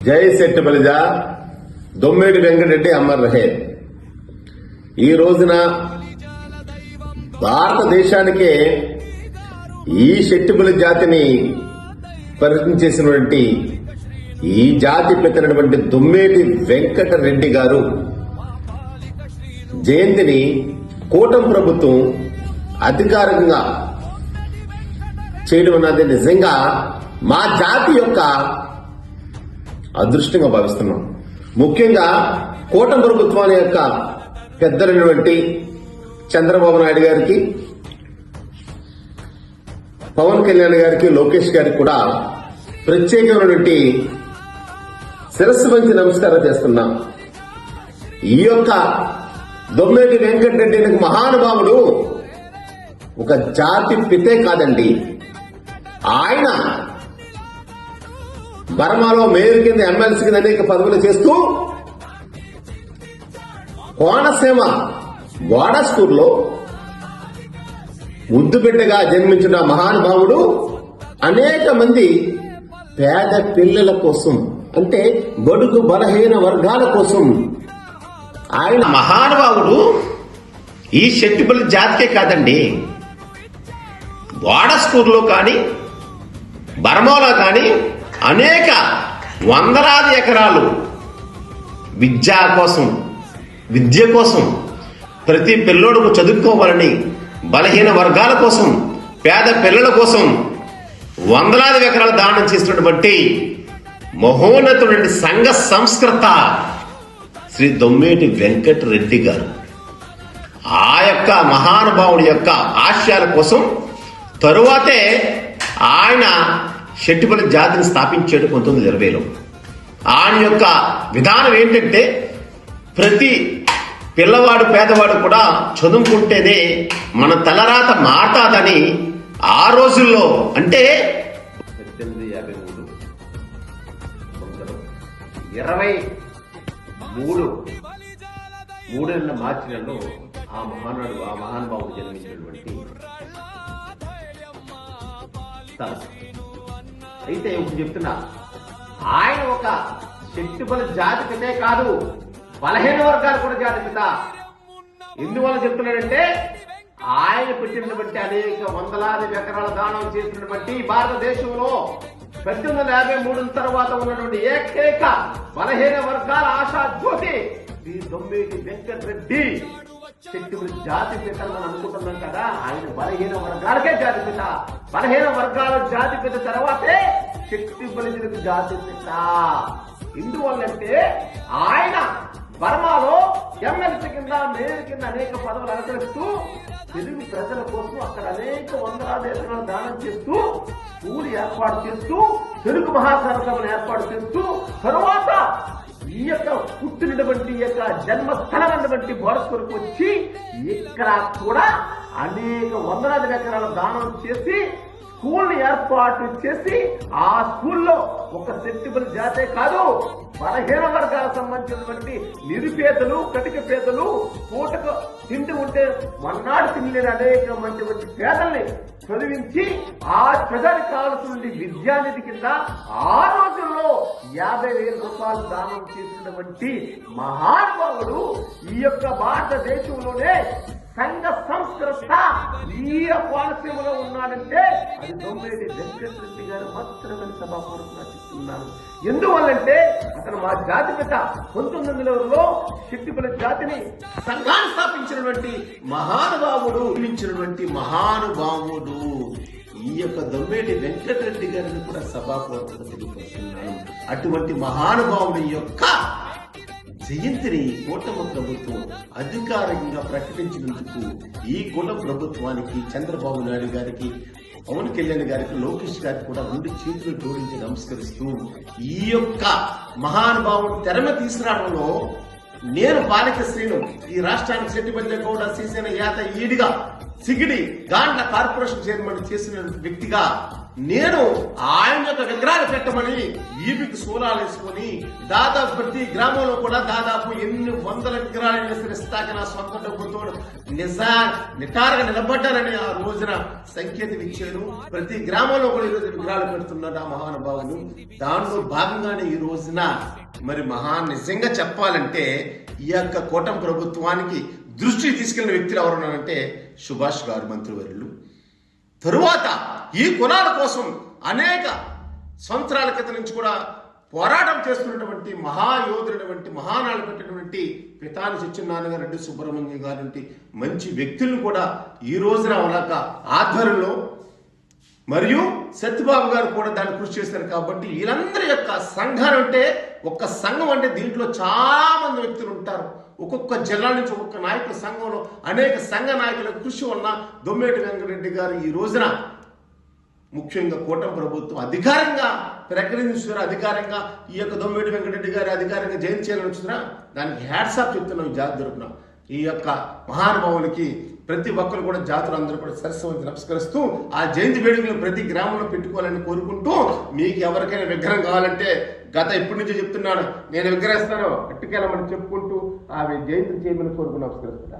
జై సెట్టిబలిజ దొమ్మేటి వెంకటరెడ్డి అమర్ రహే. ఈ రోజున భారతదేశానికే ఈ శెట్టిబలి జాతిని పరిచయం చేసినటువంటి ఈ జాతి పెత్తనటువంటి దొమ్మేటి వెంకటరెడ్డి గారు జయంతిని కూటమి ప్రభుత్వం అధికారికంగా చేయడం అన్నది నిజంగా మా జాతి యొక్క అదృష్టంగా భావిస్తున్నాం. ముఖ్యంగా కూటమి ప్రభుత్వాల యొక్క పెద్దలైనటువంటి చంద్రబాబు నాయుడు గారికి, పవన్ కళ్యాణ్ గారికి, లోకేష్ గారికి కూడా ప్రత్యేకమైనటువంటి శిరస్సు వంచి నమస్కారం చేస్తున్నాం. ఈ యొక్క దొమ్మేటి వెంకటరెడ్డి మహానుభావుడు ఒక జాతి పితే కాదండి. ఆయన బర్మాలో మేయర్ కింద, ఎమ్మెల్సీ కింద అనేక పదవులు చేస్తూ కోనసీమ వాడా స్కూల్లో ముద్దుబిడ్డగా జన్మించిన మహానుభావుడు అనేక మంది పేద పిల్లల కోసం, అంటే బడుగు బలహీన వర్గాల కోసం ఆయన మహానుభావుడు ఈ శెట్టిబలి జాతికే కాదండి, వాడా స్కూల్లో కానీ బర్మాలో కానీ అనేక వందలాది ఎకరాలు విద్య కోసం ప్రతి పిల్లోడుకు చదువుకోవాలని, బలహీన వర్గాల కోసం, పేద పిల్లల కోసం వందలాది ఎకరాలు దానం చేసినటువంటి మహోన్నతుడి సంఘ సంస్కృత శ్రీ దొమ్మేటి వెంకటరెడ్డి గారు ఆ యొక్క మహానుభావుడి యొక్క ఆశయాల కోసం తరువాతే ఆయన శెట్టిబలి జాతిని స్థాపించాడు 1920లో. ఆయన యొక్క విధానం ఏంటంటే ప్రతి పిల్లవాడు, పేదవాడు కూడా చదువుకుంటేనే మన తలరాత మారతాదని ఆ రోజుల్లో, అంటే 1853 మార్చి నెలలో ఆ మహానుభావుడు జన్మించినటువంటి స్థలం. అయితే ఇప్పుడు చెప్తున్నా, ఆయన ఒక శెట్టిబలి జాతి పితే కాదు, బలహీన వర్గాలు కూడా జాతి పిత. ఎందువల్ల చెప్తున్నాడంటే ఆయన పెట్టినటువంటి అనేక వందలాది ఎకరాల దానం చేసినటువంటి భారతదేశంలో 1853 తర్వాత ఉన్నటువంటి ఏకైక బలహీన వర్గాల ఆశా జ్యోతి శ్రీ దొమ్మేటి వెంకటరెడ్డి శెట్టిబలి జాతి పిత మనం అనుకుంటున్నాం కదా. ఆయన బలహీన వర్గాలకే జాతి పిత, బలహీన వర్గాల జాతి పిత తర్వాతే శెట్టిబలి జాతి పిత. ఎందువల్లంటే ఆయన బర్మాలో ఎమ్మెల్సీ కింద, మేయర్ కింద అనేక పదవులు అలంకరిస్తూ తెలుగు ప్రజల కోసం అక్కడ అనేక వందలాది ఎకరాలు దానం చేస్తూ, స్కూల్ ఏర్పాటు చేస్తూ, తెలుగు మహాసభలను ఏర్పాటు చేస్తూ, తరువాత ఈ యొక్క పుట్టినటువంటి యొక్క జన్మస్థలమైనటువంటి బోడస్కొరకు వచ్చి ఇక్కడ కూడా అనేక వందలాది ఎకరాల దానం చేసి స్కూల్ ఏర్పాటు చేసి ఆ స్కూల్లో ఒక శెట్టిబలి జాతే కాదు, బలహీన వర్గాలకు సంబంధించినటువంటి నిరుపేదలు, కటిక పేదలు, పూటకు తిండి ఉంటే మన్నాడు తినలేని అనేక మంది పేదల్ని చదివించి ఆ ప్రజలకు కావాల్సిన విద్యానిధి కింద ఆ రోజుల్లో 50,000 రూపాయలు దానం చేసినటువంటి మహానుభావుడు ఈ యొక్క భారతదేశంలోనే సంఘ సంస్కృత ఈ కోనసీమలో ఉన్నాడంటే అది దొమ్మేటి వెంకటరెడ్డి గారు మాత్రమే సభాపూర్వకంగా చెప్తున్నాను. ఎందువల్లంటే అతను మా జాతి పిత. 1900లో శెట్టిబలి జాతిని సంఘాన్ని స్థాపించినటువంటి మహానుభావుడు ఈ యొక్క దొమ్మేటి వెంకటరెడ్డి గారిని కూడా సభాపూర్వకంగా తెలియపరుస్తున్నాను. అటువంటి మహానుభావుడి యొక్క జయంతిని కూటమి ప్రభుత్వం అధికారికంగా ప్రకటించినందుకు ఈ కూటమి ప్రభుత్వానికి, చంద్రబాబు నాయుడు గారికి, పవన్ కళ్యాణ్ గారికి, లోకేష్ గారికి కూడా 2 చేతులు జోడించి నమస్కరిస్తూ ఈ యొక్క మహానుభావుడు తెరమ తీసుకురావడంలో నేను బాలిక శ్రీను ఈ రాష్ట్రానికి శెట్టిబలి గౌడ, శ్రీసేన యాత ఈడిగా సిగిడి గాండ్ల కార్పొరేషన్ చైర్మన్ చేసిన వ్యక్తిగా నేను ఆయన యొక్క విగ్రహాలు పెట్టమని ఈపికి సూలాలు వేసుకొని దాదాపు ప్రతి గ్రామంలో కూడా దాదాపు ఎన్ని వందల విగ్రహాలు విస్తరిస్తాక నా సొంత డబ్బుతో నిటారుగా నిలబడ్డారని ఆ రోజున సంకేతం ఇచ్చాను. ప్రతి గ్రామంలో కూడా ఈరోజు విగ్రహాలు పెడుతున్నారు ఆ మహానుభావులు. దాంట్లో భాగంగానే ఈ రోజున మరి నిజంగా చెప్పాలంటే ఈ యొక్క కూటమి ప్రభుత్వానికి దృష్టి తీసుకెళ్లిన వ్యక్తులు ఎవరున్నారంటే సుభాష్ గారు మంత్రివర్యులు. తరువాత ఈ కులాల కోసం అనేక సంవత్సరాల క్రితం నుంచి కూడా పోరాటం చేస్తున్నటువంటి మహాయోధులైనటువంటి మహానాడు పెట్టినటువంటి పితాని సత్యనారాయణ రెడ్డి సుబ్రహ్మణ్యం గారి మంచి వ్యక్తులను కూడా ఈ రోజున వాళ్ళ ఆధ్వర్యంలో మరియు సత్యబాబు గారు కూడా దాన్ని కృషి చేశారు. కాబట్టి వీళ్ళందరి యొక్క సంఘం అంటే ఒక్క సంఘం అంటే దీంట్లో చాలా మంది వ్యక్తులు ఉంటారు. ఒక్కొక్క జిల్లా నుంచి ఒక్కొక్క నాయకుల సంఘంలో అనేక సంఘ నాయకుల కృషి వలన దొమ్మేటి వెంకటరెడ్డి గారు ఈ రోజున ముఖ్యంగా కూటమి ప్రభుత్వం అధికారంగా ప్రకటించారు. అధికారంగా ఈ యొక్క దొమ్మేటి వెంకటరెడ్డి గారి అధికారంగా జయంతి చేయాలని వచ్చినా దానికి హ్యాట్సాప్ చెప్తున్నాం. ఈ జాతి తరపున ఈ యొక్క మహానుభావునికి ప్రతి ఒక్కరు కూడా జాతులు అందరూ కూడా సరస్వతి నమస్కరిస్తూ ఆ జయంతి వేడుకలు ప్రతి గ్రామంలో పెట్టుకోవాలని కోరుకుంటూ, మీకు ఎవరికైనా విగ్రహం కావాలంటే ఎప్పటి నుంచో చెప్తున్నాను, నేను విగ్రహిస్తాను అట్టుకెళ్ళమని చెప్పుకుంటూ ఆ జయంతి చేయమని కోరుకుని నమస్కరిస్తున్నా.